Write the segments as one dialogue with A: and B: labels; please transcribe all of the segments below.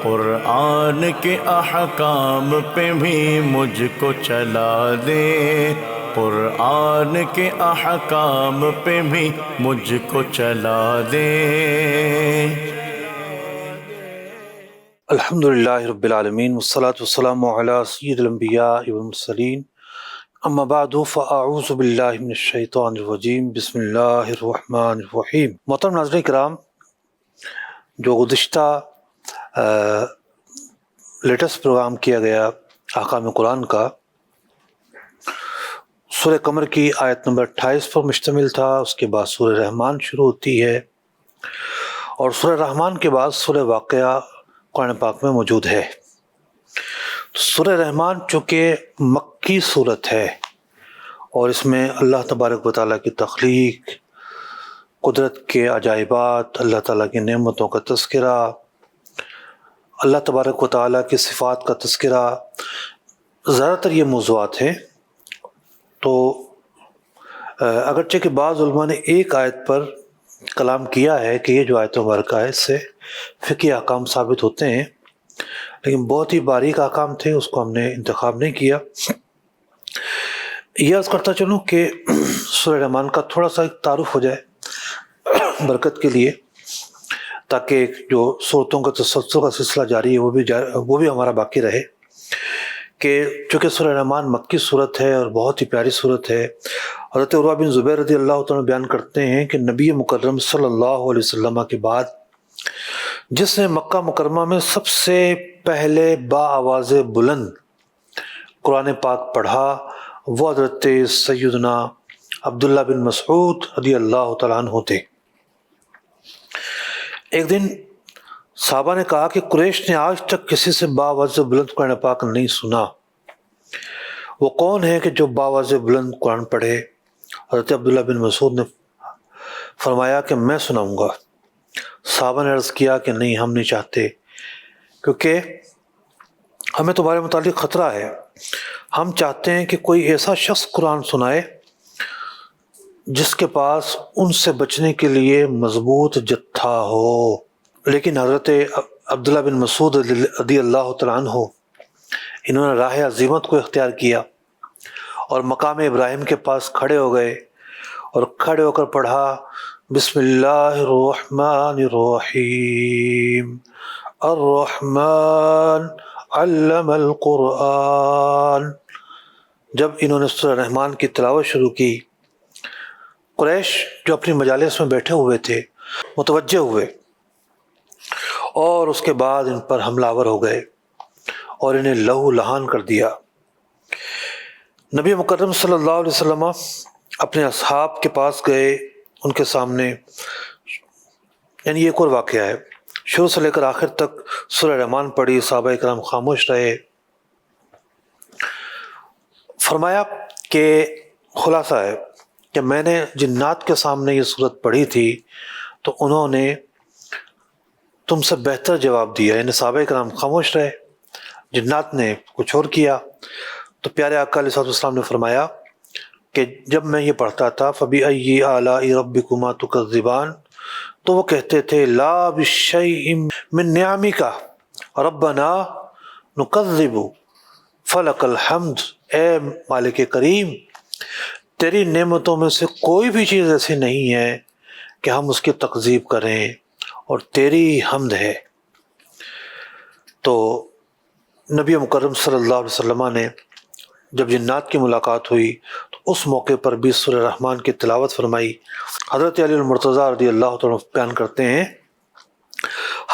A: قرآن کے احکام پہ بھی مجھ کو چلا دے، قرآن کے احکام پہ بھی مجھ کو چلا دے۔
B: الحمدللہ رب العالمین والصلاة والسلام علی سید الانبیاء والمرسلین، اما بعد فاعوذ باللہ من الشیطان الرجیم، بسم اللہ الرحمن الرحیم۔ محترم ناظرین کرام، جو گزشتہ لیٹسٹ پروگرام کیا گیا احکام قرآن کا، سورہ قمر کی آیت نمبر 28 پر مشتمل تھا۔ اس کے بعد سورہ رحمان شروع ہوتی ہے، اور سورہ رحمان کے بعد سورہ واقعہ قرآن پاک میں موجود ہے۔ سورہ رحمان چونکہ مکی صورت ہے، اور اس میں اللہ تبارک و تعالیٰ کی تخلیق، قدرت کے عجائبات، اللہ تعالیٰ کی نعمتوں کا تذکرہ، اللہ تبارک و تعالیٰ کی صفات کا تذکرہ، زیادہ تر یہ موضوعات ہیں۔ تو اگرچہ کہ بعض علماء نے ایک آیت پر کلام کیا ہے کہ یہ جو آیت مبارکہ ہے اس سے فقہی احکام ثابت ہوتے ہیں، لیکن بہت ہی باریک احکام تھے، اس کو ہم نے انتخاب نہیں کیا۔ یہ عرض کرتا چلوں کہ سورہ رحمان کا تھوڑا سا ایک تعارف ہو جائے برکت کے لیے، تاکہ جو صورتوں کا تسلسل کا سلسلہ جاری ہے وہ بھی ہمارا باقی رہے۔ کہ چونکہ سورہ رحمان مکی صورت ہے اور بہت ہی پیاری صورت ہے، حضرت عروہ بن زبیر رضی اللہ تعالیٰ بیان کرتے ہیں کہ نبی مکرم صلی اللہ علیہ وسلم کے بعد جس نے مکہ مکرمہ میں سب سے پہلے با آواز بلند قرآن پاک پڑھا، وہ حضرت سیدنا عبداللہ بن مسعود رضی اللہ تعالیٰ عنہ تھے۔ ایک دن صحابہ نے کہا کہ قریش نے آج تک کسی سے با آواز بلند قرآن پاک نہیں سنا، وہ کون ہے کہ جو با آواز بلند قرآن پڑھے؟ حضرت عبداللہ بن مسعود نے فرمایا کہ میں سناؤں گا۔ صحابہ نے عرض کیا کہ نہیں، ہم نہیں چاہتے، کیونکہ ہمیں تمہارے متعلق خطرہ ہے۔ ہم چاہتے ہیں کہ کوئی ایسا شخص قرآن سنائے جس کے پاس ان سے بچنے کے لیے مضبوط جتھا ہو۔ لیکن حضرت عبداللہ بن مسعود رضی اللہ تعالیٰ عنہ انہوں نے راہ عزیمت کو اختیار کیا اور مقام ابراہیم کے پاس کھڑے ہو گئے، اور کھڑے ہو کر پڑھا بسم اللہ الرحمن الرحیم، الرحمن علم القرآن۔ جب انہوں نے سورہ رحمان کی تلاوت شروع کی، قریش جو اپنی مجالس میں بیٹھے ہوئے تھے متوجہ ہوئے، اور اس کے بعد ان پر حملہ آور ہو گئے اور انہیں لہو لہان کر دیا۔ نبی مکرم صلی اللہ علیہ وسلم اپنے اصحاب کے پاس گئے، ان کے سامنے، یعنی یہ ایک اور واقعہ ہے، شروع سے لے کر آخر تک سورہ رحمان پڑھی، صحابہ کرام خاموش رہے۔ فرمایا کہ خلاصہ ہے کہ میں نے جنات کے سامنے یہ صورت پڑھی تھی تو انہوں نے تم سے بہتر جواب دیا، یعنی صحابہ کرام خاموش رہے، جنات نے کچھ اور کیا۔ تو پیارے آقا علیہ السلام نے فرمایا کہ جب میں یہ پڑھتا تھا فَبِأَيِّ آلَاءِ رَبِّكُمَا تُكَذِّبَانِ، تو وہ کہتے تھے لَا بِشَيْءٍ مِّن نِعَمِكَ رَبَّنَا نُكَذِّبُ فَلَكَ الْحَمْدُ۔ اے مالک کریم، تیری نعمتوں میں سے کوئی بھی چیز ایسی نہیں ہے کہ ہم اس کی تکذیب کریں، اور تیری حمد ہے۔ تو نبی مکرم صلی اللہ علیہ وسلم نے جب جنات کی ملاقات ہوئی تو اس موقع پر بھی سورہ رحمان کی تلاوت فرمائی۔ حضرت علی المرتضیٰ رضی اللہ تعالیٰ بیان کرتے ہیں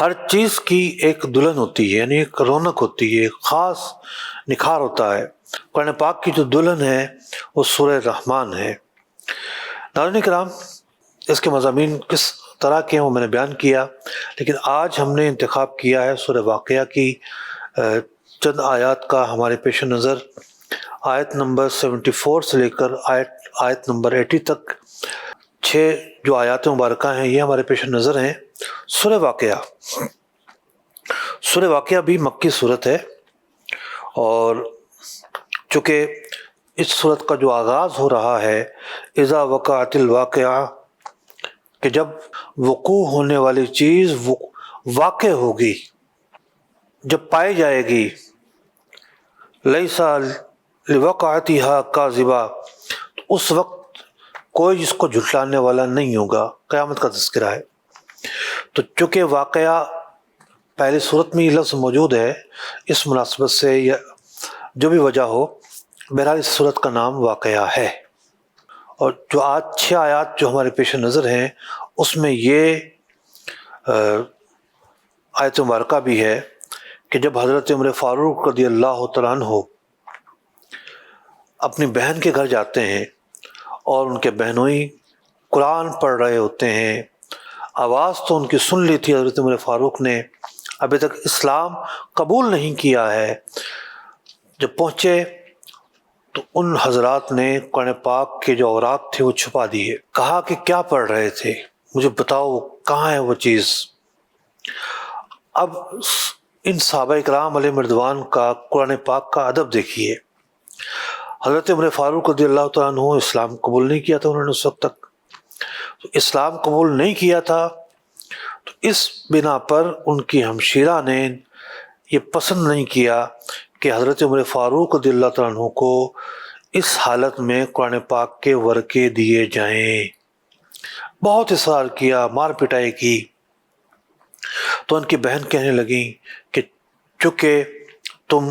B: ہر چیز کی ایک دلہن ہوتی ہے، یعنی ایک رونق ہوتی ہے، ایک خاص نکھار ہوتا ہے۔ قرآن پاک کی جو دلہن ہے وہ سورہ رحمان ہے۔ ناظرین کرام، اس کے مضامین کس طرح کے ہیں وہ میں نے بیان کیا، لیکن آج ہم نے انتخاب کیا ہے سورہ واقعہ کی چند آیات کا ہمارے پیش نظر۔ آیت نمبر 74 سے لے کر آیت نمبر 80 تک 6 جو آیات مبارکہ ہیں یہ ہمارے پیش نظر ہیں۔ سورہ واقعہ بھی مکی صورت ہے، اور چونکہ اس صورت کا جو آغاز ہو رہا ہے اذا وقعت الواقعہ، کہ جب وقوع ہونے والی چیز واقع ہوگی، جب پائی جائے گی لیسا لوقعتها کاذبہ، تو اس وقت کوئی جس کو جھٹلانے والا نہیں ہوگا، قیامت کا تذکرہ ہے۔ تو چونکہ واقعہ پہلی صورت میں یہ لفظ موجود ہے، اس مناسبت سے یا جو بھی وجہ ہو، بہرحال اس صورت کا نام واقعہ ہے۔ اور جو آج 6 آیات جو ہمارے پیش نظر ہیں اس میں یہ آیت مبارکہ بھی ہے کہ جب حضرت عمر فاروق رضی اللہ تعالیٰ عنہ اپنی بہن کے گھر جاتے ہیں اور ان کے بہنوئی قرآن پڑھ رہے ہوتے ہیں، آواز تو ان کی سن لی تھی حضرت عمر فاروق نے، ابھی تک اسلام قبول نہیں کیا ہے۔ جب پہنچے تو ان حضرات نے قرآن پاک کے جو اوراق تھے وہ چھپا دیے، کہا کہ کیا پڑھ رہے تھے، مجھے بتاؤ کہاں ہے وہ چیز۔ اب ان صحابہ اکرام علیہ رضوان کا قرآن پاک کا ادب دیکھیے۔ حضرت عمر فاروق رضی اللہ تعالیٰ عنہ اسلام قبول نہیں کیا تھا انہوں نے اس وقت تک، تو اسلام قبول نہیں کیا تھا، تو اس بنا پر ان کی ہمشیرہ نے یہ پسند نہیں کیا کہ حضرت عمر فاروق رضی اللہ تعالیٰ عنہ کو اس حالت میں قرآن پاک کے ورقے دیے جائیں۔ بہت اصرار کیا، مار پٹائی کی، تو ان کی بہن کہنے لگیں کہ چونکہ تم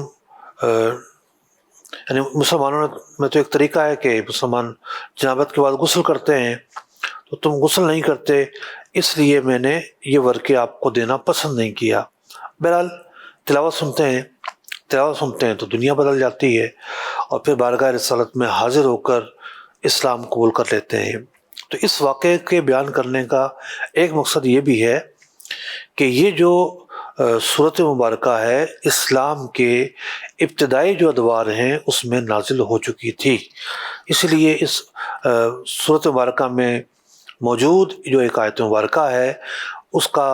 B: یعنی مسلمانوں میں تو ایک طریقہ ہے کہ مسلمان جنابت کے بعد غسل کرتے ہیں، تو تم غسل نہیں کرتے، اس لیے میں نے یہ ورقے آپ کو دینا پسند نہیں کیا۔ بہرحال تلاوت سنتے ہیں تو دنیا بدل جاتی ہے، اور پھر بارگاہ رسالت میں حاضر ہو کر اسلام قبول کر لیتے ہیں۔ تو اس واقعے کے بیان کرنے کا ایک مقصد یہ بھی ہے کہ یہ جو صورت مبارکہ ہے اسلام کے ابتدائی جو ادوار ہیں اس میں نازل ہو چکی تھی، اس لیے اس صورت مبارکہ میں موجود جو ایک آیت مبارکہ ہے اس کا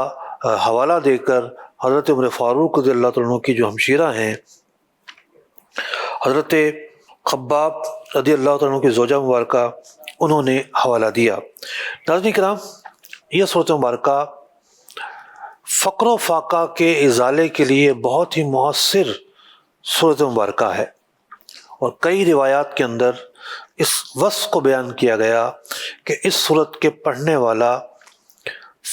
B: حوالہ دے کر حضرت عمر فاروق رضی اللہ عنہ کی جو ہمشیرہ ہیں حضرت خباب رضی اللہ عنہ کی زوجہ مبارکہ، انہوں نے حوالہ دیا۔ ناظرین کرام، یہ صورت مبارکہ فقر و فاقہ کے ازالے کے لیے بہت ہی مؤثر صورت مبارکہ ہے، اور کئی روایات کے اندر اس وصف کو بیان کیا گیا کہ اس صورت کے پڑھنے والا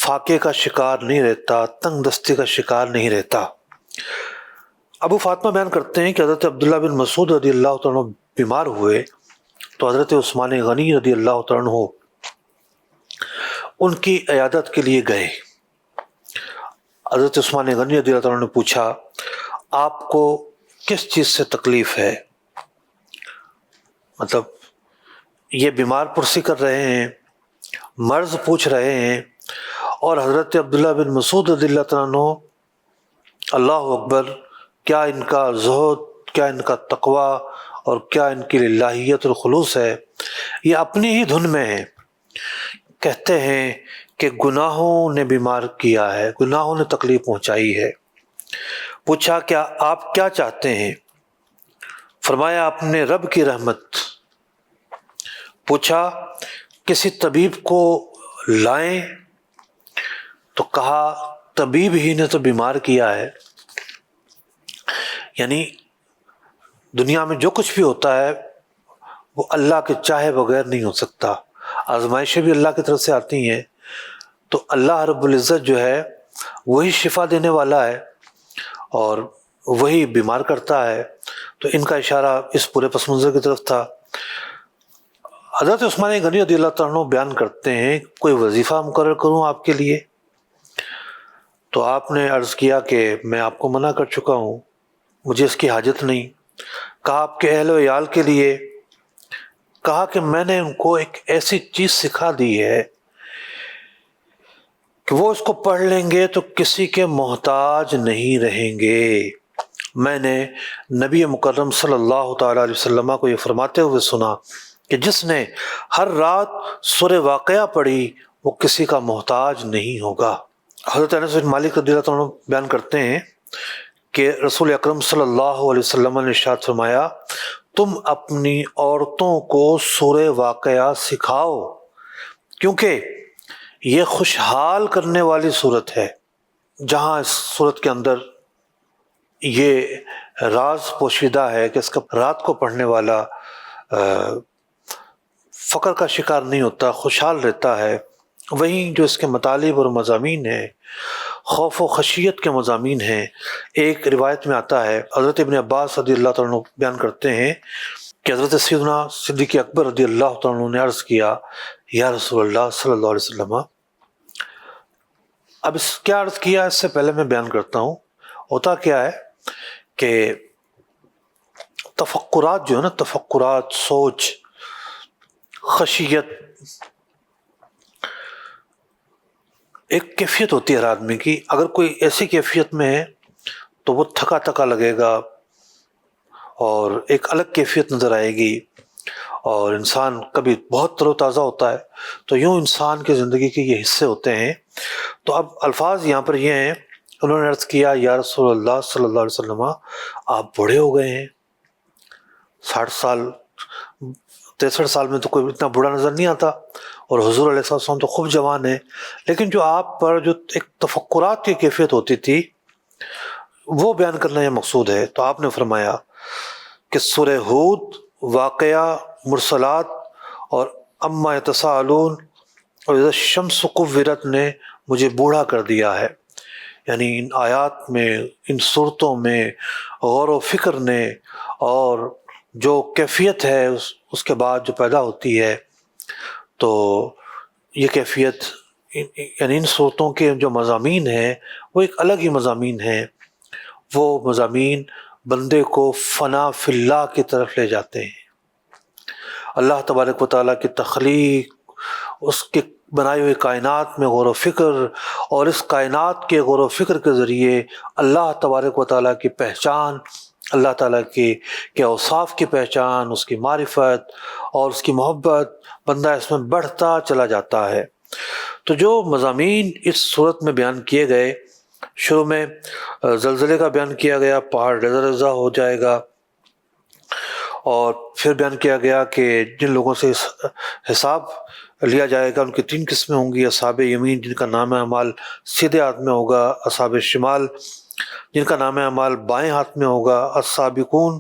B: فاقے کا شکار نہیں رہتا، تنگ دستی کا شکار نہیں رہتا۔ ابو فاطمہ بیان کرتے ہیں کہ حضرت عبداللہ بن مسعود رضی اللہ عنہ بیمار ہوئے تو حضرت عثمان غنی رضی اللہ عنہ ان کی عیادت کے لیے گئے۔ حضرت عثمان غنی رضی اللہ عنہ نے پوچھا آپ کو کس چیز سے تکلیف ہے، مطلب یہ بیمار پرسی کر رہے ہیں، مرض پوچھ رہے ہیں، اور حضرت عبداللہ بن مسعود رضی اللہ عنہ اللہ اکبر، کیا ان کا زہد، کیا ان کا تقوی، اور کیا ان کی للہیت اور خلوص ہے، یہ اپنی ہی دھن میں ہے۔ کہتے ہیں کہ گناہوں نے بیمار کیا ہے، گناہوں نے تکلیف پہنچائی ہے۔ پوچھا کیا آپ کیا چاہتے ہیں؟ فرمایا اپنے رب کی رحمت۔ پوچھا کسی طبیب کو لائیں؟ تو کہا طبیب ہی نے تو بیمار کیا ہے۔ یعنی دنیا میں جو کچھ بھی ہوتا ہے وہ اللہ کے چاہے بغیر نہیں ہو سکتا، آزمائشیں بھی اللہ کی طرف سے آتی ہیں، تو اللہ رب العزت جو ہے وہی شفا دینے والا ہے اور وہی بیمار کرتا ہے۔ تو ان کا اشارہ اس پورے پس منظر کی طرف تھا۔ حضرت عثمان غنی رضی اللہ عنہ بیان کرتے ہیں کوئی وظیفہ مقرر کروں آپ کے لیے؟ تو آپ نے عرض کیا کہ میں آپ کو منع کر چکا ہوں، مجھے اس کی حاجت نہیں۔ کہا آپ کے اہل و عیال کے لیے؟ کہا کہ میں نے ان کو ایک ایسی چیز سکھا دی ہے کہ وہ اس کو پڑھ لیں گے تو کسی کے محتاج نہیں رہیں گے۔ میں نے نبی مکرم صلی اللہ تعالیٰ علیہ وسلم کو یہ فرماتے ہوئے سنا کہ جس نے ہر رات سورہ واقعہ پڑھی وہ کسی کا محتاج نہیں ہوگا۔ حضرت انس بن مالک رضی اللہ عنہ بیان کرتے ہیں کہ رسول اکرم صلی اللہ علیہ وسلم نے ارشاد فرمایا تم اپنی عورتوں کو سورہ واقعہ سکھاؤ، کیونکہ یہ خوشحال کرنے والی صورت ہے۔ جہاں اس صورت کے اندر یہ راز پوشیدہ ہے کہ اس کا رات کو پڑھنے والا فقر کا شکار نہیں ہوتا، خوشحال رہتا ہے۔ وہیں جو اس کے مطالب اور مضامین ہیں، خوف و خشیت کے مضامین ہیں۔ ایک روایت میں آتا ہے، حضرت ابن عباس رضی اللہ تعالیٰ عنہ بیان کرتے ہیں کہ حضرت سیدنا صدیق اکبر رضی اللہ تعالیٰ عنہ نے عرض کیا، یا رسول اللہ صلی اللہ علیہ وسلم۔ اب اس کیا عرض کیا، اس سے پہلے میں بیان کرتا ہوں۔ ہوتا کیا ہے کہ تفکرات جو ہے نا، تفکرات، سوچ، خشیت، ایک کیفیت ہوتی ہے ہر آدمی کی۔ اگر کوئی ایسی کیفیت میں ہے تو وہ تھکا تھکا لگے گا اور ایک الگ کیفیت نظر آئے گی، اور انسان کبھی بہت تر و تازہ ہوتا ہے۔ تو یوں انسان کی زندگی کے یہ حصے ہوتے ہیں۔ تو اب الفاظ یہاں پر یہ ہیں، انہوں نے عرض کیا، یا رسول اللہ صلی اللہ علیہ وسلم، آپ بوڑھے ہو گئے ہیں، 60 سال 63 سال میں تو کوئی اتنا بوڑھا نظر نہیں آتا، اور حضور علیہ السلام تو خوب جوان ہیں، لیکن جو آپ پر جو ایک تفکرات کی کیفیت ہوتی تھی وہ بیان کرنا یہ مقصود ہے۔ تو آپ نے فرمایا کہ سورہ ہود، واقعہ، مرسلات اور اما یتساءلون اور اذا الشمس کورت نے مجھے بوڑھا کر دیا ہے۔ یعنی ان آیات میں، ان صورتوں میں غور و فکر نے، اور جو کیفیت ہے اس کے بعد جو پیدا ہوتی ہے، تو یہ کیفیت یعنی ان صورتوں کے جو مضامین ہیں وہ ایک الگ ہی مضامین ہیں۔ وہ مضامین بندے کو فنا فی اللہ کی طرف لے جاتے ہیں۔ اللہ تبارک و تعالیٰ کی تخلیق، اس کے بنائی ہوئی کائنات میں غور و فکر، اور اس کائنات کے غور و فکر کے ذریعے اللہ تبارک و تعالیٰ کی پہچان، اللہ تعالیٰ کے اوصاف کی پہچان، اس کی معرفت اور اس کی محبت، بندہ اس میں بڑھتا چلا جاتا ہے۔ تو جو مضامین اس صورت میں بیان کیے گئے، شروع میں زلزلے کا بیان کیا گیا، پہاڑ ریزہ ریزہ ہو جائے گا، اور پھر بیان کیا گیا کہ جن لوگوں سے حساب لیا جائے گا ان کی 3 قسمیں ہوں گی، اصحاب یمین جن کا نام اعمال سیدھے ہاتھ میں ہوگا، اصحاب شمال جن کا نام اعمال بائیں ہاتھ میں ہوگا، السابقون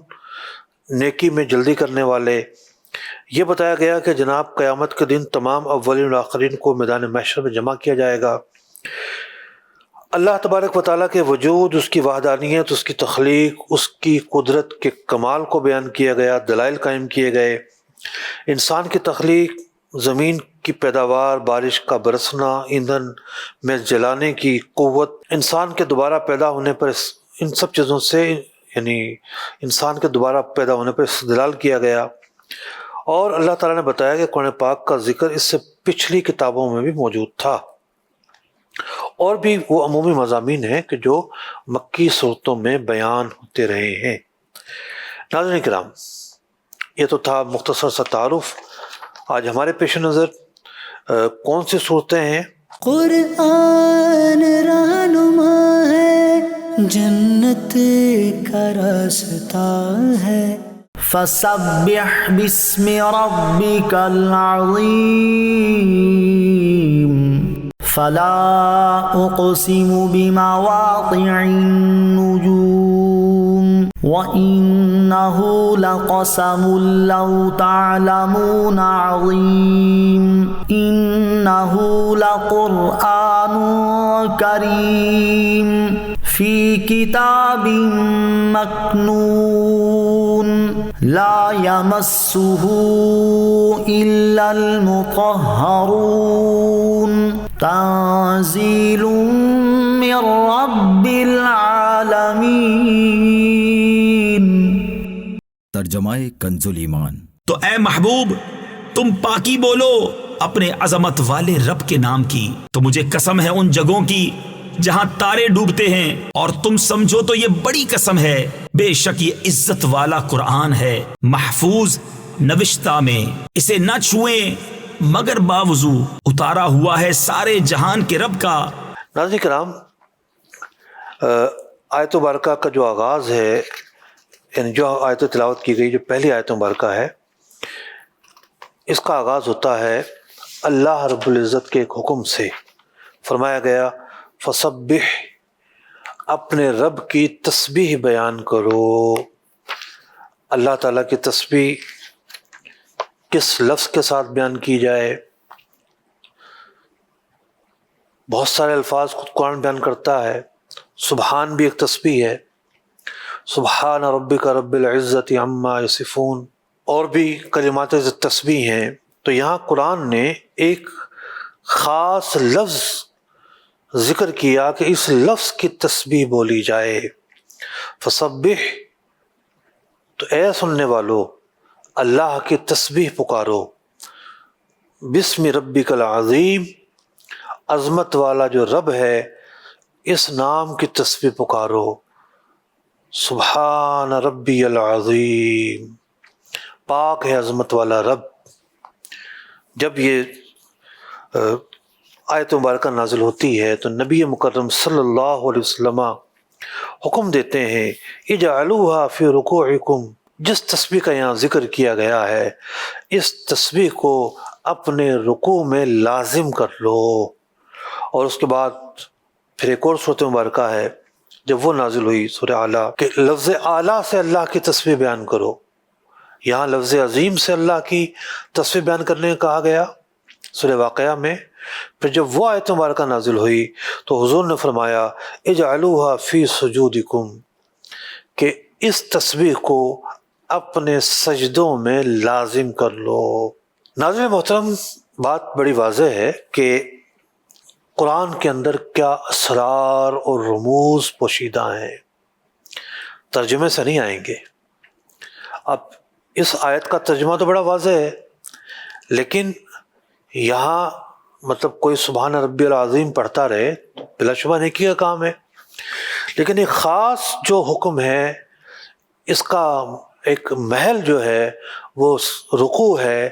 B: نیکی میں جلدی کرنے والے۔ یہ بتایا گیا کہ جناب قیامت کے دن تمام اولین و آخرین کو میدان محشر میں جمع کیا جائے گا۔ اللہ تبارک و تعالیٰ کے وجود، اس کی وحدانیت، اس کی تخلیق، اس کی قدرت کے کمال کو بیان کیا گیا، دلائل قائم کیے گئے۔ انسان کی تخلیق، زمین کی پیداوار، بارش کا برسنا، ایندھن میں جلانے کی قوت، انسان کے دوبارہ پیدا ہونے پر ان سب چیزوں سے، یعنی انسان کے دوبارہ پیدا ہونے پر استدلال کیا گیا۔ اور اللہ تعالیٰ نے بتایا کہ قرآن پاک کا ذکر اس سے پچھلی کتابوں میں بھی موجود تھا، اور بھی وہ عمومی مضامین ہیں کہ جو مکی صورتوں میں بیان ہوتے رہے ہیں۔ ناظرین کرام، یہ تو تھا مختصر سا تعارف۔ آج ہمارے پیش نظر کون سی صورتیں ہیں؟
C: قرآن رہنما ہے، جنت کا راستہ ہے۔ فسبح باسم ربك العظيم فلا أقسم بمواقع النجوم وإنه لقسم لو تعلمون عظيم إنه لقرآن كريم في كتاب مكنون لا يمسه إلا المطهرون تنزيل من رب العالمين۔
D: ترجمہ کنز الایمان۔
E: تو اے محبوب، تم پاکی بولو اپنے عظمت والے رب کے نام کی، تو مجھے قسم ہے ان جگہوں کی جہاں تارے ڈوبتے ہیں، اور تم سمجھو تو یہ بڑی قسم ہے، بے شک یہ عزت والا قرآن ہے، محفوظ نوشتہ میں، اسے نہ چھوئیں مگر باوضو، اتارا ہوا ہے سارے جہان کے رب کا۔
B: ناظرین کرام، آیت مبارکہ کا جو آغاز ہے، یعنی جو آیت تلاوت کی گئی، جو پہلی آیت مبارکہ ہے، اس کا آغاز ہوتا ہے اللہ رب العزت کے ایک حکم سے۔ فرمایا گیا فسبح، اپنے رب کی تسبیح بیان کرو۔ اللہ تعالیٰ کی تسبیح کس لفظ کے ساتھ بیان کی جائے؟ بہت سارے الفاظ خود قرآن بیان کرتا ہے۔ سبحان بھی ایک تسبیح ہے، سبحان ربک رب العزت عما یصفون، اور بھی کلمات تسبیح ہیں۔ تو یہاں قرآن نے ایک خاص لفظ ذکر کیا کہ اس لفظ کی تسبیح بولی جائے، فسبح، تو اے سننے والو اللہ کی تسبیح پکارو، بسم ربک العظیم، عظمت والا جو رب ہے اس نام کی تسبیح پکارو، سبحان ربی العظیم، پاک ہے عظمت والا رب۔ جب یہ آیت مبارکہ نازل ہوتی ہے تو نبی مکرم صلی اللہ علیہ وسلم حکم دیتے ہیں اجعلوها فی رکوعکم، جس تسبیح کا یہاں ذکر کیا گیا ہے اس تسبیح کو اپنے رکوع میں لازم کر لو۔ اور اس کے بعد پھر ایک اور صورت مبارکہ ہے جب وہ نازل ہوئی، سورہ اعلیٰ، کہ لفظ اعلیٰ سے اللہ کی تسبیح بیان کرو۔ یہاں لفظ عظیم سے اللہ کی تسبیح بیان کرنے کا کہا گیا سورہ واقعہ میں۔ پھر جب وہ آیت مبارکہ نازل ہوئی تو حضور نے فرمایا اجعلوها فی سجودکم، کہ اس تسبیح کو اپنے سجدوں میں لازم کر لو۔ ناظرین محترم، بات بڑی واضح ہے کہ قرآن کے اندر کیا اسرار اور رموز پوشیدہ ہیں، ترجمے سے نہیں آئیں گے۔ اب اس آیت کا ترجمہ تو بڑا واضح ہے، لیکن یہاں مطلب کوئی سبحان ربی العظیم پڑھتا رہے بلا شبہ نیکی کا کام ہے، لیکن ایک خاص جو حکم ہے، اس کا ایک محل جو ہے وہ رکوع ہے،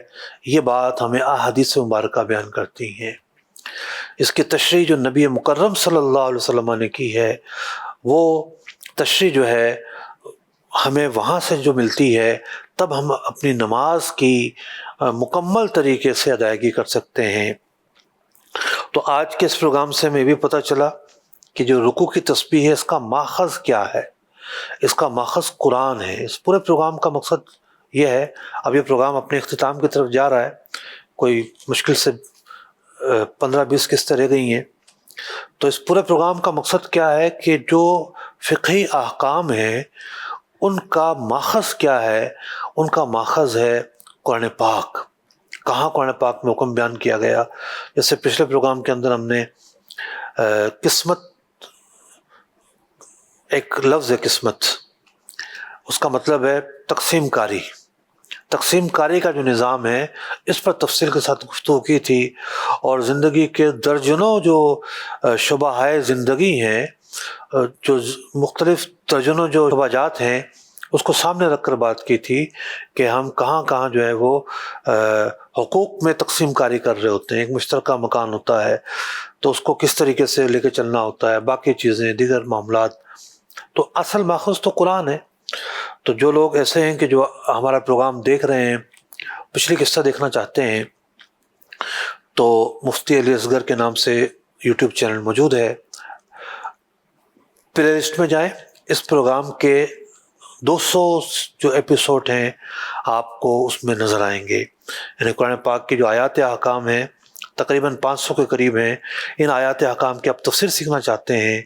B: یہ بات ہمیں احادیث مبارکہ بیان کرتی ہیں۔ اس کی تشریح جو نبی مکرم صلی اللہ علیہ وسلم نے کی ہے، وہ تشریح جو ہے ہمیں وہاں سے جو ملتی ہے، تب ہم اپنی نماز کی مکمل طریقے سے ادائیگی کر سکتے ہیں۔ تو آج کے اس پروگرام سے ہمیں بھی پتہ چلا کہ جو رکوع کی تسبیح ہے اس کا ماخذ کیا ہے۔ اس کا ماخذ قرآن ہے۔ اس پورے پروگرام کا مقصد یہ ہے، اب یہ پروگرام اپنے اختتام کی طرف جا رہا ہے، کوئی مشکل سے 15-20 قسطیں رہ گئی ہیں، تو اس پورے پروگرام کا مقصد کیا ہے کہ جو فقہی احکام ہیں ان کا ماخذ کیا ہے؟ ان کا ماخذ ہے قرآن پاک۔ کہاں قرآن پاک میں حکم بیان کیا گیا؟ جیسے پچھلے پروگرام کے اندر ہم نے قسمت، ایک لفظ ہے قسمت، اس کا مطلب ہے تقسیم کاری۔ تقسیم کاری کا جو نظام ہے اس پر تفصیل کے ساتھ گفتگو کی تھی، اور زندگی کے درجنوں جو شعبۂ زندگی ہیں، جو مختلف درجنوں جو شعبہ جات ہیں، اس کو سامنے رکھ کر بات کی تھی کہ ہم کہاں کہاں جو ہے وہ حقوق میں تقسیم کاری کر رہے ہوتے ہیں۔ ایک مشترکہ مکان ہوتا ہے تو اس کو کس طریقے سے لے کے چلنا ہوتا ہے، باقی چیزیں، دیگر معاملات۔ تو اصل ماخذ تو قرآن ہے۔ تو جو لوگ ایسے ہیں کہ جو ہمارا پروگرام دیکھ رہے ہیں، پچھلی قصہ دیکھنا چاہتے ہیں، تو مفتی علی اصغر کے نام سے یوٹیوب چینل موجود ہے، پلے لسٹ میں جائیں، اس پروگرام کے 200 جو ایپیسوڈ ہیں آپ کو اس میں نظر آئیں گے۔ یعنی قرآن پاک کی جو آیات احکام ہیں تقریباً 500 کے قریب ہیں۔ ان آیات احکام کی آپ تفسیر سیکھنا چاہتے ہیں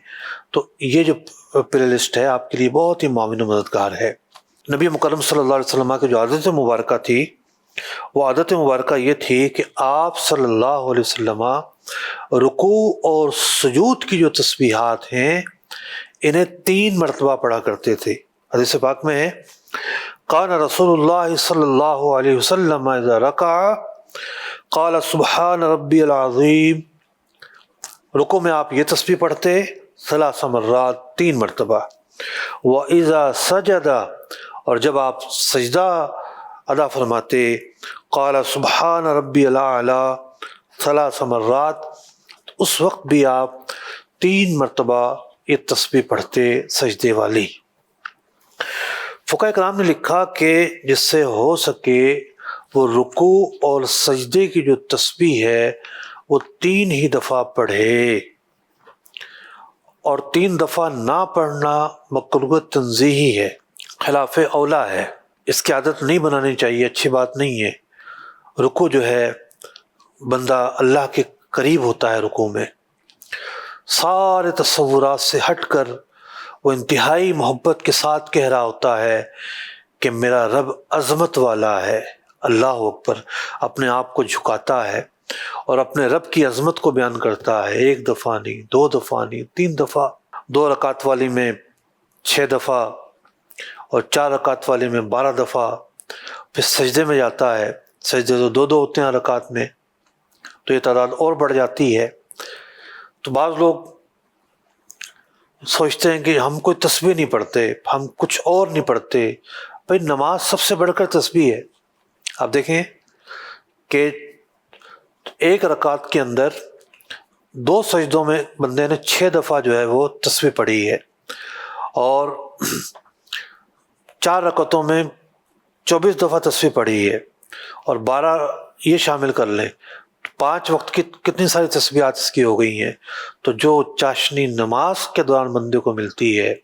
B: تو یہ جو پلے لسٹ ہے آپ کے لیے بہت ہی معاون و مددگار ہے۔ نبی مکرم صلی اللہ علیہ وسلم کی جو عادت مبارکہ تھی، وہ عادت مبارکہ یہ تھی کہ آپ صلی اللہ علیہ وسلم رکوع اور سجود کی جو تسبیحات ہیں انہیں 3 مرتبہ پڑھا کرتے تھے۔ حدیث پاک میں ہے قال رسول اللہ صلی اللہ علیہ وسلم اذا رکع قال سبحان ربی العظیم، رکوع میں آپ یہ تسبیح پڑھتے 3 مرات، 3 مرتبہ۔ وَإِذَا سَجَدَ، اور جب آپ سجدہ ادا فرماتے قال سبحان ربی الاعلی 3 مرات، اس وقت بھی آپ 3 مرتبہ یہ تسبیح پڑھتے سجدے والی۔ فقہ کرام نے لکھا کہ جس سے ہو سکے وہ رکوع اور سجدے کی جو تسبیح ہے وہ 3 ہی دفعہ پڑھے، اور 3 دفعہ نہ پڑھنا مکروہ تنزیہی ہے، خلاف اولا ہے، اس کی عادت نہیں بنانی چاہیے، اچھی بات نہیں ہے۔ رکوع جو ہے بندہ اللہ کے قریب ہوتا ہے، رکوع میں سارے تصورات سے ہٹ کر وہ انتہائی محبت کے ساتھ کہہ رہا ہوتا ہے کہ میرا رب عظمت والا ہے، اللہ اکبر، اپنے آپ کو جھکاتا ہے اور اپنے رب کی عظمت کو بیان کرتا ہے، 1 دفعہ نہیں، 2 دفعہ نہیں، 3 دفعہ، 2 رکعت والی میں 6 دفعہ اور 4 رکعت والی میں 12 دفعہ۔ پھر سجدے میں جاتا ہے، سجدے تو 2 ہوتے ہیں رکعت میں، تو یہ تعداد اور بڑھ جاتی ہے۔ تو بعض لوگ سوچتے ہیں کہ ہم کوئی تسبیح نہیں پڑھتے، ہم کچھ اور نہیں پڑھتے۔ بھائی نماز سب سے بڑھ کر تسبیح ہے۔ آپ دیکھیں کہ 1 رکعت کے اندر 2 سجدوں میں بندے نے 6 دفعہ جو ہے وہ تسبیح پڑھی ہے، اور 4 رکعتوں میں 24 دفعہ تسبیح پڑھی ہے، اور 12 یہ شامل کر لیں، 5 وقت کی کتنی ساری تسبیحات اس کی ہو گئی ہیں۔ تو جو چاشنی نماز کے دوران بندے کو ملتی ہے،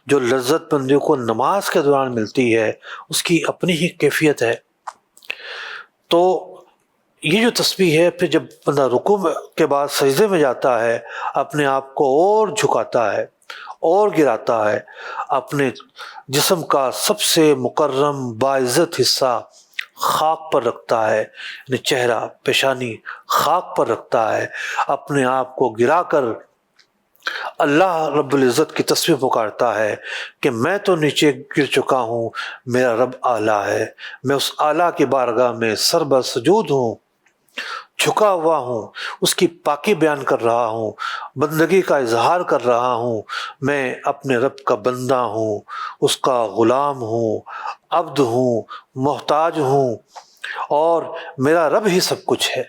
B: جو لذت بندے کو نماز کے دوران ملتی ہے، اس کی اپنی ہی کیفیت ہے۔ تو یہ جو تسبیح ہے، پھر جب بندہ رکوع کے بعد سجدے میں جاتا ہے، اپنے آپ کو اور جھکاتا ہے اور گراتا ہے، اپنے جسم کا سب سے مکرم باعزت حصہ خاک پر رکھتا ہے، یعنی چہرہ، پیشانی خاک پر رکھتا ہے، اپنے آپ کو گرا کر اللہ رب العزت کی تسبیح پکارتا ہے کہ میں تو نیچے گر چکا ہوں، میرا رب اعلیٰ ہے، میں اس اعلیٰ کی بارگاہ میں سر بسجود ہوں، جھکا ہوا ہوں، اس کی پاکی بیان کر رہا ہوں، بندگی کا اظہار کر رہا ہوں، میں اپنے رب کا بندہ ہوں، اس کا غلام ہوں، عبد ہوں، محتاج ہوں، اور میرا رب ہی سب کچھ ہے۔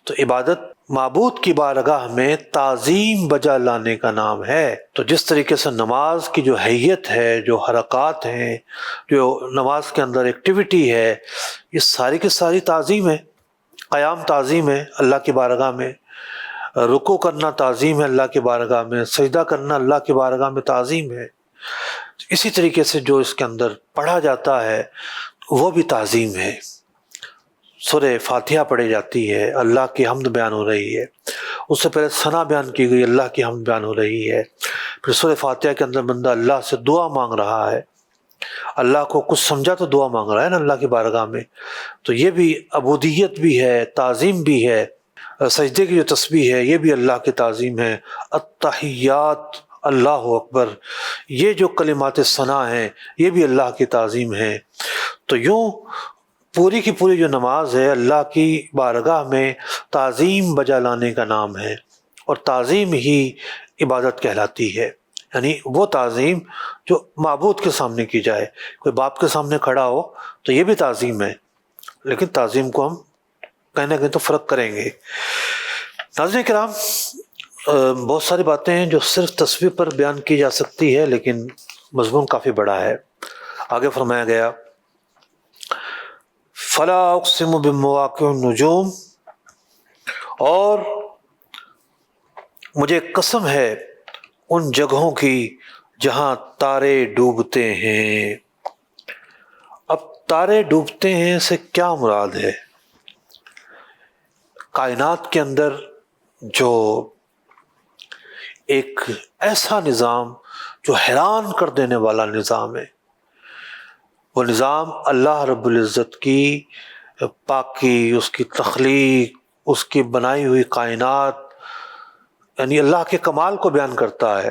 B: تو عبادت معبود کی بارگاہ میں تعظیم بجا لانے کا نام ہے۔ تو جس طریقے سے نماز کی جو حیت ہے، جو حرکات ہیں، جو نماز کے اندر ایکٹیویٹی ہے، یہ ساری کی ساری تعظیم ہے۔ قیام تعظیم ہے اللہ کی بارگاہ میں، رکوع کرنا تعظیم ہے اللہ کی بارگاہ میں، سجدہ کرنا اللہ کی بارگاہ میں تعظیم ہے۔ اسی طریقے سے جو اس کے اندر پڑھا جاتا ہے وہ بھی تعظیم ہے۔ سورہ فاتحہ پڑھی جاتی ہے، اللہ کی حمد بیان ہو رہی ہے، اس سے پہلے ثنا بیان کی گئی، اللہ کی حمد بیان ہو رہی ہے۔ پھر سورہ فاتحہ کے اندر بندہ اللہ سے دعا مانگ رہا ہے، اللہ کو کچھ سمجھا تو دعا مانگ رہا ہے نا اللہ کی بارگاہ میں، تو یہ بھی عبودیت بھی ہے، تعظیم بھی ہے۔ سجدے کی جو تسبیح ہے یہ بھی اللہ کی تعظیم ہے۔ التحیات اللہ اکبر، یہ جو کلمات ثنا ہیں یہ بھی اللہ کی تعظیم ہے۔ تو یوں پوری کی پوری جو نماز ہے اللہ کی بارگاہ میں تعظیم بجا لانے کا نام ہے، اور تعظیم ہی عبادت کہلاتی ہے، یعنی وہ تعظیم جو معبود کے سامنے کی جائے۔ کوئی باپ کے سامنے کھڑا ہو تو یہ بھی تعظیم ہے، لیکن تعظیم کو ہم کہیں نہ کہیں تو فرق کریں گے۔ ناظرین کرام، بہت ساری باتیں ہیں جو صرف تسبیح پر بیان کی جا سکتی ہے، لیکن مضمون کافی بڑا ہے۔ آگے فرمایا گیا فلا اقسم بمواقع النجوم، اور مجھے قسم ہے ان جگہوں کی جہاں تارے ڈوبتے ہیں۔ اب تارے ڈوبتے ہیں سے کیا مراد ہے؟ کائنات کے اندر جو ایک ایسا نظام جو حیران کر دینے والا نظام ہے، وہ نظام اللہ رب العزت کی پاکی، اس کی تخلیق، اس کی بنائی ہوئی کائنات، یعنی اللہ کے کمال کو بیان کرتا ہے۔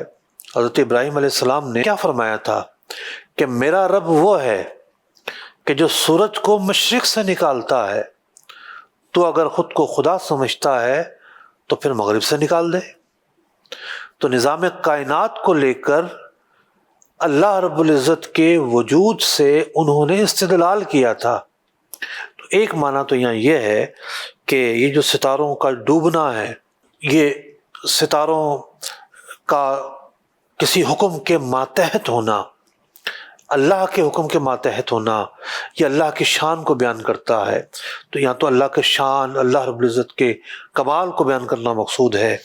B: حضرت ابراہیم علیہ السلام نے کیا فرمایا تھا کہ میرا رب وہ ہے کہ جو سورج کو مشرق سے نکالتا ہے، تو اگر خود کو خدا سمجھتا ہے تو پھر مغرب سے نکال دے۔ تو نظام کائنات کو لے کر اللہ رب العزت کے وجود سے انہوں نے استدلال کیا تھا۔ تو ایک معنی تو یہاں یہ ہے کہ یہ جو ستاروں کا ڈوبنا ہے، یہ ستاروں کا کسی حکم کے ماتحت ہونا، اللہ کے حکم کے ماتحت ہونا، یہ اللہ کی شان کو بیان کرتا ہے۔ تو یہاں تو اللہ کے شان، اللہ رب العزت کے کمال کو بیان کرنا مقصود ہے۔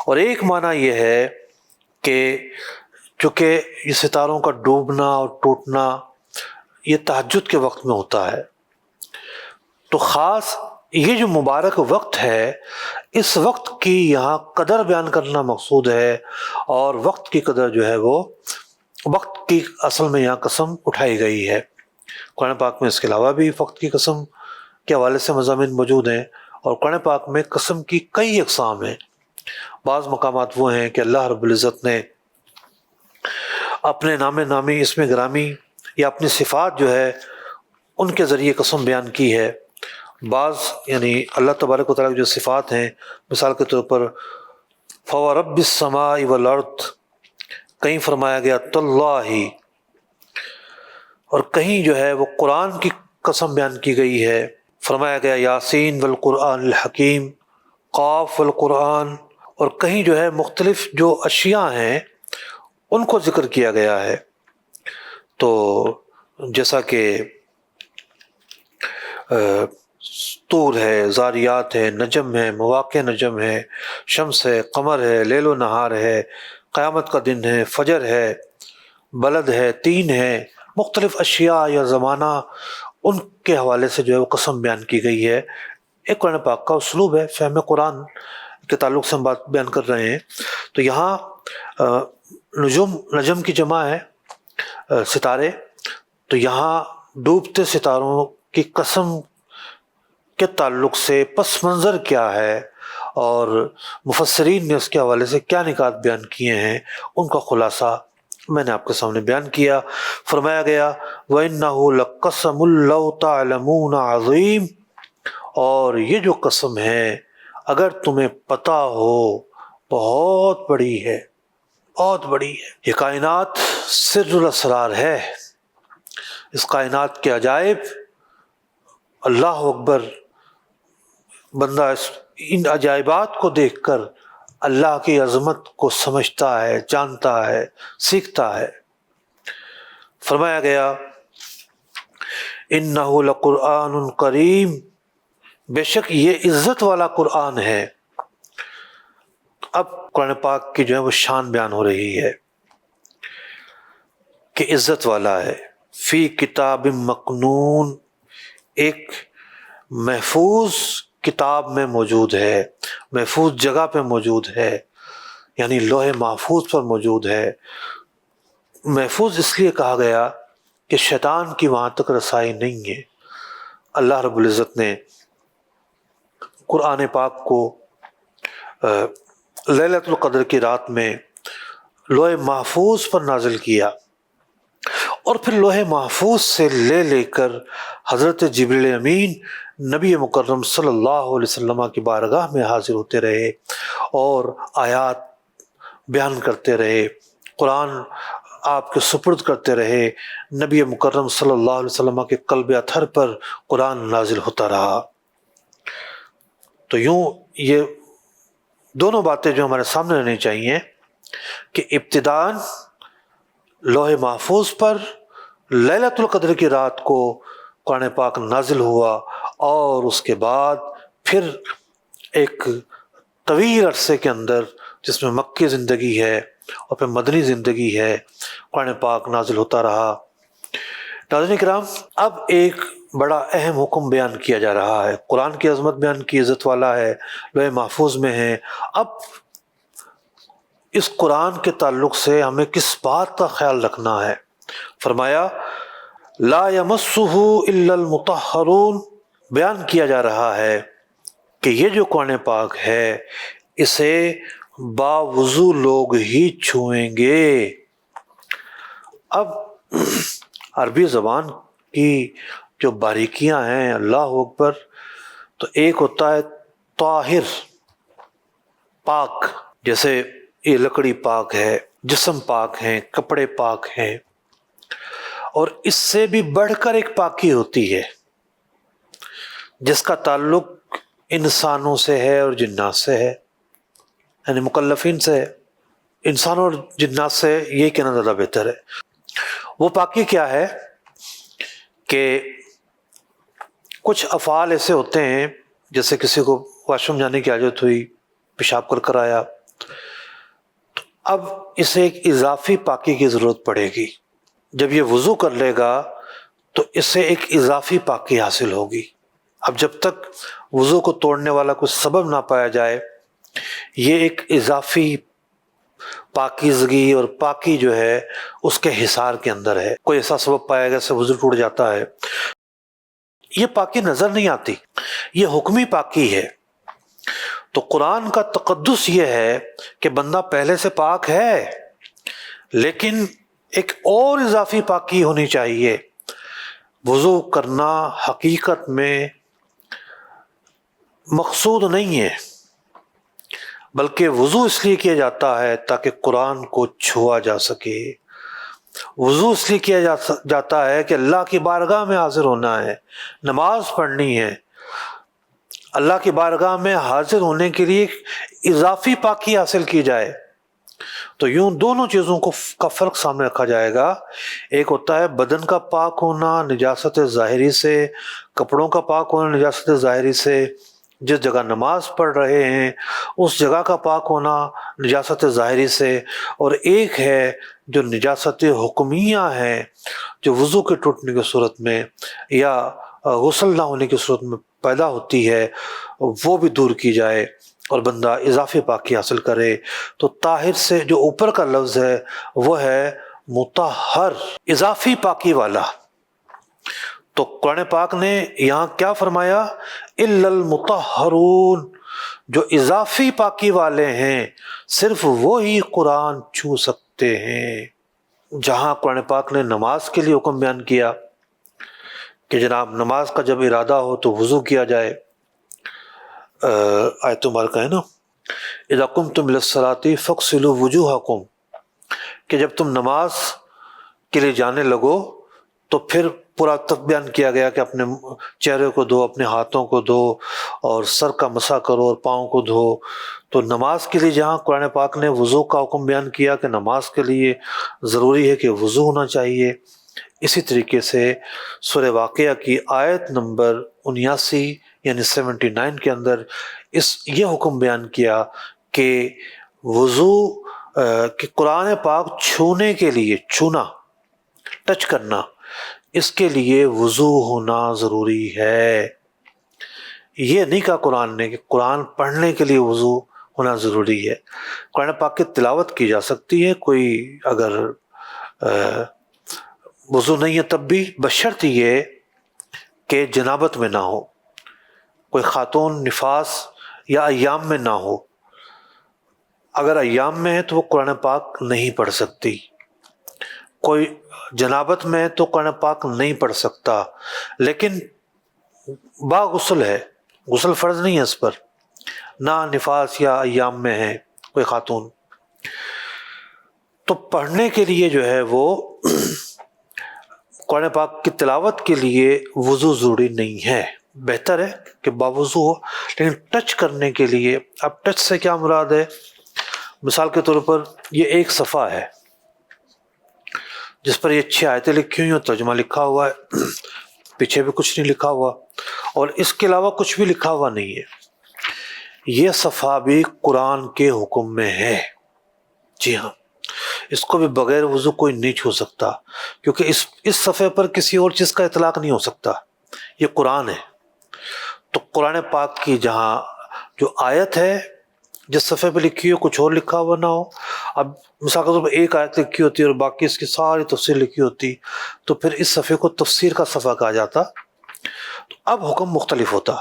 B: اور ایک معنی یہ ہے کہ چونکہ یہ ستاروں کا ڈوبنا اور ٹوٹنا یہ تہجد کے وقت میں ہوتا ہے، تو خاص یہ جو مبارک وقت ہے اس وقت کی یہاں قدر بیان کرنا مقصود ہے، اور وقت کی قدر جو ہے وہ وقت کی اصل میں یہاں قسم اٹھائی گئی ہے۔ قرآن پاک میں اس کے علاوہ بھی وقت کی قسم کے حوالے سے مضامین موجود ہیں، اور قرآن پاک میں قسم کی کئی اقسام ہیں۔ بعض مقامات وہ ہیں کہ اللہ رب العزت نے اپنے نام نامی، اسم گرامی یا اپنی صفات جو ہے ان کے ذریعے قسم بیان کی ہے۔ بعض یعنی اللہ تبارک و تعالیٰ کی جو صفات ہیں، مثال کے طور پر فَوَرَبِّ السَّمَاءِ وَالْأَرْضِ، کہیں فرمایا گیا تاللہ، اور کہیں جو ہے وہ قرآن کی قسم بیان کی گئی ہے، فرمایا گیا یاسین والقرآن الحکیم، قاف والقرآن، اور کہیں جو ہے مختلف جو اشیاء ہیں ان کو ذکر کیا گیا ہے۔ تو جیسا کہ طور ہے، زاریات ہے، نجم ہے، مواقع نجم ہے، شمس ہے، قمر ہے، لیل و نہار ہے، قیامت کا دن ہے، فجر ہے، بلد ہے، تین ہے، مختلف اشیاء یا زمانہ ان کے حوالے سے جو ہے وہ قسم بیان کی گئی ہے۔ ایک قرآن پاک کا اسلوب ہے، فہم قرآن کے تعلق سے ہم بات بیان کر رہے ہیں۔ تو یہاں نجم کی جمع ہے ستارے، تو یہاں ڈوبتے ستاروں کی قسم کے تعلق سے پس منظر کیا ہے اور مفسرین نے اس کے حوالے سے کیا نکات بیان کیے ہیں، ان کا خلاصہ میں نے آپ کے سامنے بیان کیا۔ فرمایا گیا وَإِنَّهُ لَقَسَمٌ لَوْ تَعْلَمُونَ عَظِيمٌ، اور یہ جو قسم ہے اگر تمہیں پتہ ہو بہت بڑی ہے، بہت بڑی ہے۔ یہ کائنات سر الاسرار ہے، اس کائنات کے عجائب، اللہ اکبر، بندہ ان عجائبات کو دیکھ کر اللہ کی عظمت کو سمجھتا ہے، جانتا ہے، سیکھتا ہے۔ فرمایا گیا انہ لقرآن کریم، بے شک یہ عزت والا قرآن ہے۔ اب قرآن پاک کی جو ہے وہ شان بیان ہو رہی ہے کہ عزت والا ہے۔ فی کتاب مکنون، ایک محفوظ کتاب میں موجود ہے، محفوظ جگہ پہ موجود ہے، یعنی لوح محفوظ پر موجود ہے۔ محفوظ اس لیے کہا گیا کہ شیطان کی وہاں تک رسائی نہیں ہے۔ اللہ رب العزت نے قرآن پاک کو لیلۃ القدر کی رات میں لوح محفوظ پر نازل کیا، اور پھر لوح محفوظ سے لے کر حضرت جبریل امین نبی مکرم صلی اللہ علیہ وسلم کی بارگاہ میں حاضر ہوتے رہے اور آیات بیان کرتے رہے، قرآن آپ کے سپرد کرتے رہے۔ نبی مکرم صلی اللہ علیہ وسلم کے قلب اطہر پر قرآن نازل ہوتا رہا۔ تو یوں یہ دونوں باتیں جو ہمارے سامنے رہنی چاہیے کہ ابتداءً لوح محفوظ پر لیلۃ القدر کی رات کو قرآن پاک نازل ہوا، اور اس کے بعد پھر ایک طویل عرصے کے اندر جس میں مکی زندگی ہے اور پھر مدنی زندگی ہے، قرآن پاک نازل ہوتا رہا۔ ناظرین کرام، اب ایک بڑا اہم حکم بیان کیا جا رہا ہے۔ قرآن کی عظمت بیان کی، عزت والا ہے، لوح محفوظ میں ہے۔ اب اس قرآن کے تعلق سے ہمیں کس بات کا خیال رکھنا ہے؟ فرمایا لا یمسہ الا المطہرون، بیان کیا جا رہا ہے کہ یہ جو قرآن پاک ہے اسے باوضو لوگ ہی چھوئیں گے۔ اب عربی زبان کی جو باریکیاں ہیں، اللہ اکبر، تو ایک ہوتا ہے طاہر، پاک، جیسے یہ لکڑی پاک ہے، جسم پاک ہیں، کپڑے پاک ہیں، اور اس سے بھی بڑھ کر ایک پاکی ہوتی ہے جس کا تعلق انسانوں سے ہے اور جنات سے ہے، یعنی مکلفین سے ہے۔ انسانوں اور جنات سے یہ کہنا زیادہ بہتر ہے۔ وہ پاکی کیا ہے کہ کچھ افعال ایسے ہوتے ہیں، جیسے کسی کو واش روم جانے کی حاجت ہوئی، پیشاب کر آیا، اب اسے ایک اضافی پاکی کی ضرورت پڑے گی. جب یہ وضو کر لے گا تو اس سے ایک اضافی پاکی حاصل ہوگی. اب جب تک وضو کو توڑنے والا کوئی سبب نہ پایا جائے، یہ ایک اضافی پاکیزگی اور پاکی جو ہے اس کے حصار کے اندر ہے. کوئی ایسا سبب پایا گیا سے وضو ٹوٹ جاتا ہے، یہ پاکی نظر نہیں آتی، یہ حکمی پاکی ہے. تو قرآن کا تقدس یہ ہے کہ بندہ پہلے سے پاک ہے، لیکن ایک اور اضافی پاکی ہونی چاہیے. وضو کرنا حقیقت میں مقصود نہیں ہے، بلکہ وضو اس لیے کیا جاتا ہے تاکہ قرآن کو چھوا جا سکے. وضو اس لیے کیا جاتا ہے کہ اللہ کی بارگاہ میں حاضر ہونا ہے، نماز پڑھنی ہے. اللہ کی بارگاہ میں حاضر ہونے کے لیے اضافی پاکی حاصل کی جائے. تو یوں دونوں چیزوں کا فرق سامنے رکھا جائے گا. ایک ہوتا ہے بدن کا پاک ہونا نجاست ظاہری سے، کپڑوں کا پاک ہونا نجاست ظاہری سے، جس جگہ نماز پڑھ رہے ہیں اس جگہ کا پاک ہونا نجاست ظاہری سے، اور ایک ہے جو نجاست حکمیہ ہے جو وضو کے ٹوٹنے کی صورت میں یا غسل نہ ہونے کی صورت میں پیدا ہوتی ہے، وہ بھی دور کی جائے اور بندہ اضافی پاکی حاصل کرے. تو طاہر سے جو اوپر کا لفظ ہے وہ ہے مطہر، اضافی پاکی والا. تو قرآن پاک نے یہاں کیا فرمایا؟ الا المطہرون، جو اضافی پاکی والے ہیں صرف وہی قرآن چھو سکتے ہیں. جہاں قرآن پاک نے نماز کے لیے حکم بیان کیا کہ جناب نماز کا جب ارادہ ہو تو وضو کیا جائے، آیت مبارکہ ہے نا، اذا قمتم للصلاۃ فاغسلوا وجوہکم، کہ جب تم نماز کے لیے جانے لگو تو پھر پورا تک بیان کیا گیا کہ اپنے چہرے کو دھو، اپنے ہاتھوں کو دھو، اور سر کا مسح کرو اور پاؤں کو دھو. تو نماز کے لیے جہاں قرآن پاک نے وضو کا حکم بیان کیا کہ نماز کے لیے ضروری ہے کہ وضو ہونا چاہیے، اسی طریقے سے سورہ واقعہ کی آیت نمبر 79 یعنی 79 کے اندر یہ حکم بیان کیا کہ وضو کہ قرآن پاک چھونے کے لیے، چھونا، ٹچ کرنا، اس کے لیے وضو ہونا ضروری ہے. یہ نہیں کہا قرآن نے کہ قرآن پڑھنے کے لیے وضو ہونا ضروری ہے. قرآن پاک کی تلاوت کی جا سکتی ہے، کوئی اگر وضو نہیں ہے تب بھی، بشرط یہ کہ جنابت میں نہ ہو، کوئی خاتون نفاس یا ایام میں نہ ہو. اگر ایام میں ہے تو وہ قرآن پاک نہیں پڑھ سکتی. کوئی جنابت میں ہے تو قرآن پاک نہیں پڑھ سکتا. لیکن با غسل ہے، غسل فرض نہیں ہے اس پر، نہ نفاس یا ایام میں ہے کوئی خاتون، تو پڑھنے کے لیے جو ہے وہ قرآن پاک کی تلاوت کے لیے وضو ضروری نہیں ہے. بہتر ہے کہ باوضو ہو، لیکن ٹچ کرنے کے لیے، اب ٹچ سے کیا مراد ہے؟ مثال کے طور پر یہ ایک صفحہ ہے جس پر یہ 6 آیتیں لکھی ہوئی ہیں، ترجمہ لکھا ہوا ہے، پیچھے بھی کچھ نہیں لکھا ہوا، اور اس کے علاوہ کچھ بھی لکھا ہوا نہیں ہے. یہ صفحہ بھی قرآن کے حکم میں ہے. جی ہاں، اس کو بھی بغیر وضو کوئی نہیں چھو سکتا، کیونکہ اس صفحے پر کسی اور چیز کا اطلاق نہیں ہو سکتا، یہ قرآن ہے. تو قرآن پاک کی جہاں جو آیت ہے جس صفحے پہ لکھی ہو، کچھ اور لکھا ہوا نہ ہو، اب مثال کے طور پر ایک آیت لکھی ہوتی ہے اور باقی اس کی ساری تفسیر لکھی ہوتی، تو پھر اس صفحے کو تفسیر کا صفحہ کہا جاتا. تو اب حکم مختلف ہوتا.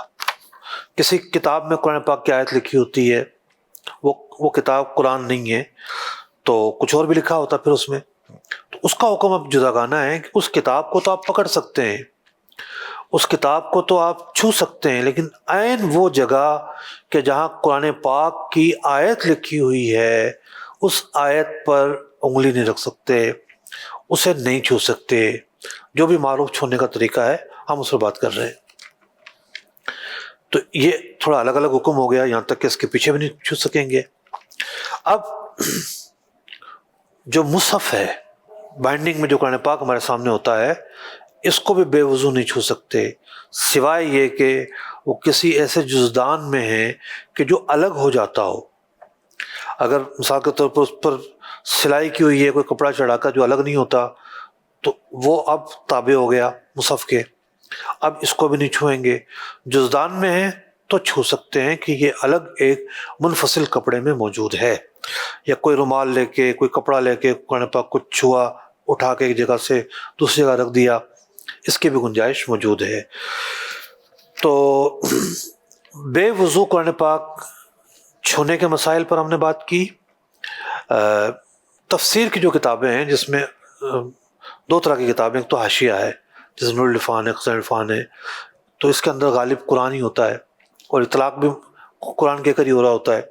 B: کسی کتاب میں قرآن پاک کی آیت لکھی ہوتی ہے، وہ کتاب قرآن نہیں ہے، تو کچھ اور بھی لکھا ہوتا پھر اس میں، تو اس کا حکم اب جداگانہ ہے کہ اس کتاب کو تو آپ پکڑ سکتے ہیں، اس کتاب کو تو آپ چھو سکتے ہیں، لیکن عین وہ جگہ کہ جہاں قرآن پاک کی آیت لکھی ہوئی ہے اس آیت پر انگلی نہیں رکھ سکتے، اسے نہیں چھو سکتے. جو بھی معروف چھونے کا طریقہ ہے ہم اس پر بات کر رہے ہیں. تو یہ تھوڑا الگ الگ حکم ہو گیا، یہاں تک کہ اس کے پیچھے بھی نہیں چھو سکیں گے. اب جو مصحف ہے، بائنڈنگ میں جو قرآن پاک ہمارے سامنے ہوتا ہے، اس کو بھی بے وضو نہیں چھو سکتے، سوائے یہ کہ وہ کسی ایسے جزدان میں ہے کہ جو الگ ہو جاتا ہو. اگر مثال کے طور پر اس پر سلائی کی ہوئی ہے کوئی کپڑا چڑھا کر جو الگ نہیں ہوتا، تو وہ اب تابع ہو گیا مصحف کے، اب اس کو بھی نہیں چھوئیں گے۔ جزدان میں ہے تو چھو سکتے ہیں کہ یہ الگ ایک منفصل کپڑے میں موجود ہے، یا کوئی رومال لے کے کوئی کپڑا لے کے قرآن پاک کو چھوا، اٹھا کے ایک جگہ سے دوسری جگہ رکھ دیا، اس کی بھی گنجائش موجود ہے۔ تو بے وضو قرآن پاک چھونے کے مسائل پر ہم نے بات کی۔ تفسیر کی جو کتابیں ہیں، جس میں دو طرح کی کتابیں، ایک تو حاشیہ ہے جیسے نور العرفان ہے، قصر العرفان ہے، تو اس کے اندر غالب قرآن ہی ہوتا ہے اور اطلاق بھی قرآن کے قریب ہو رہا ہوتا ہے،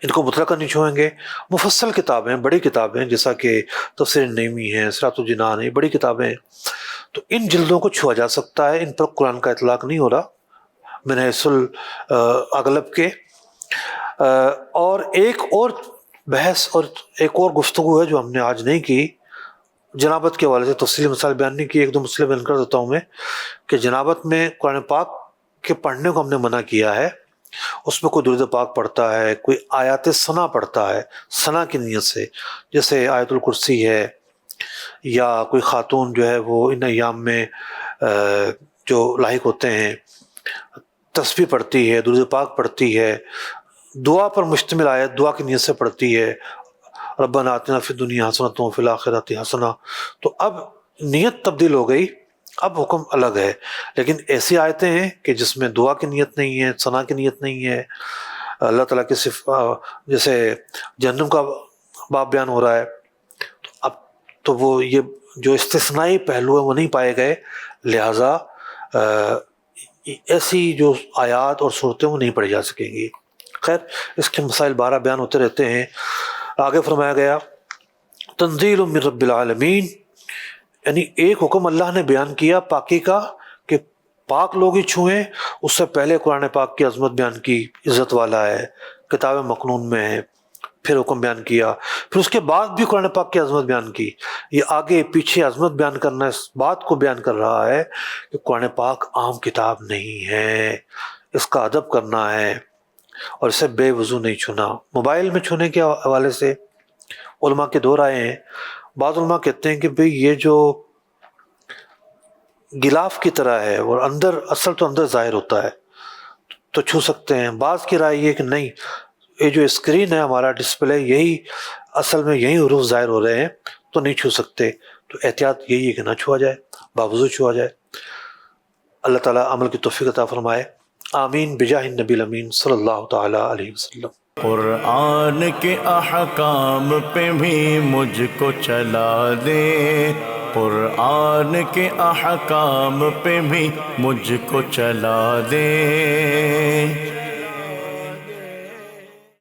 B: ان کو مطلقاً نہیں چھوئیں گے۔ مفصل کتابیں، بڑی کتابیں جیسا کہ تفسیر النعیمی ہے، صراط الجنان ہے، بڑی کتابیں ہیں، تو ان جلدوں کو چھوا جا سکتا ہے، ان پر قرآن کا اطلاق نہیں ہو رہا من حیث الاغلب کے۔ اور ایک اور بحث اور ایک اور گفتگو ہے جو ہم نے آج نہیں کی، جنابت کے حوالے سے تفصیلی مسائل بیان نہیں کی، ایک دو مسئلے بیان کر دیتا ہوں میں، کہ جنابت میں قرآن پاک کے پڑھنے کو ہم نے منع کیا ہے۔ اس میں کوئی درود پاک پڑھتا ہے، کوئی آیات ثنا پڑھتا ہے ثنا کی نیت سے، جیسے آیت الکرسی ہے، یا کوئی خاتون جو ہے وہ ان ایام میں جو لاحق ہوتے ہیں تسبیح پڑھتی ہے، درود پاک پڑھتی ہے، دعا پر مشتمل آیت دعا کی نیت سے پڑھتی ہے، ربنا آتنا فی الدنیا حسنۃ وفی الآخرۃ حسنہ، تو اب نیت تبدیل ہو گئی، اب حکم الگ ہے۔ لیکن ایسی آیتیں ہیں کہ جس میں دعا کی نیت نہیں ہے، ثنا کی نیت نہیں ہے، اللہ تعالیٰ کی جیسے جہنم کا باب بیان ہو رہا ہے، تو وہ یہ جو استثنائی پہلو ہیں وہ نہیں پائے گئے، لہٰذا ایسی جو آیات اور صورتیں وہ نہیں پڑھی جا سکیں گی۔ خیر، اس کے مسائل 12 بیان ہوتے رہتے ہیں۔ آگے فرمایا گیا تنزیل من رب العالمین، یعنی ایک حکم اللہ نے بیان کیا پاکی کا کہ پاک لوگ ہی چھوئیں، اس سے پہلے قرآن پاک کی عظمت بیان کی، عزت والا ہے، کتاب مکنون میں ہے، پھر حکم بیان کیا، پھر اس کے بعد بھی قرآن پاک کی عظمت بیان کی۔ یہ آگے پیچھے عظمت بیان کرنا اس بات کو بیان کر رہا ہے کہ قرآن پاک عام کتاب نہیں ہے، اس کا ادب کرنا ہے، اور اسے بے وضو نہیں چھونا۔ موبائل میں چھونے کے حوالے سے علماء کے دور آئے ہیں۔ بعض علماء کہتے ہیں کہ بھئی یہ جو غلاف کی طرح ہے اور اندر اصل تو اندر ظاہر ہوتا ہے تو چھو سکتے ہیں۔ بعض کی رائے یہ کہ نہیں، یہ جو اسکرین ہے ہمارا ڈسپلے، یہی اصل میں یہی حروف ظاہر ہو رہے ہیں تو نہیں چھو سکتے، تو احتیاط یہی ہے کہ نہ چھوا جائے، باوضو چھوا جائے۔ اللہ تعالیٰ عمل کی توفیق عطا فرمائے، آمین بجاہ النبی الامین صلی اللہ تعالیٰ علیہ وسلم۔
A: قرآن کے احکام پہ بھی مجھ کو چلا دے، قرآن کے احکام پہ بھی مجھ کو چلا دے،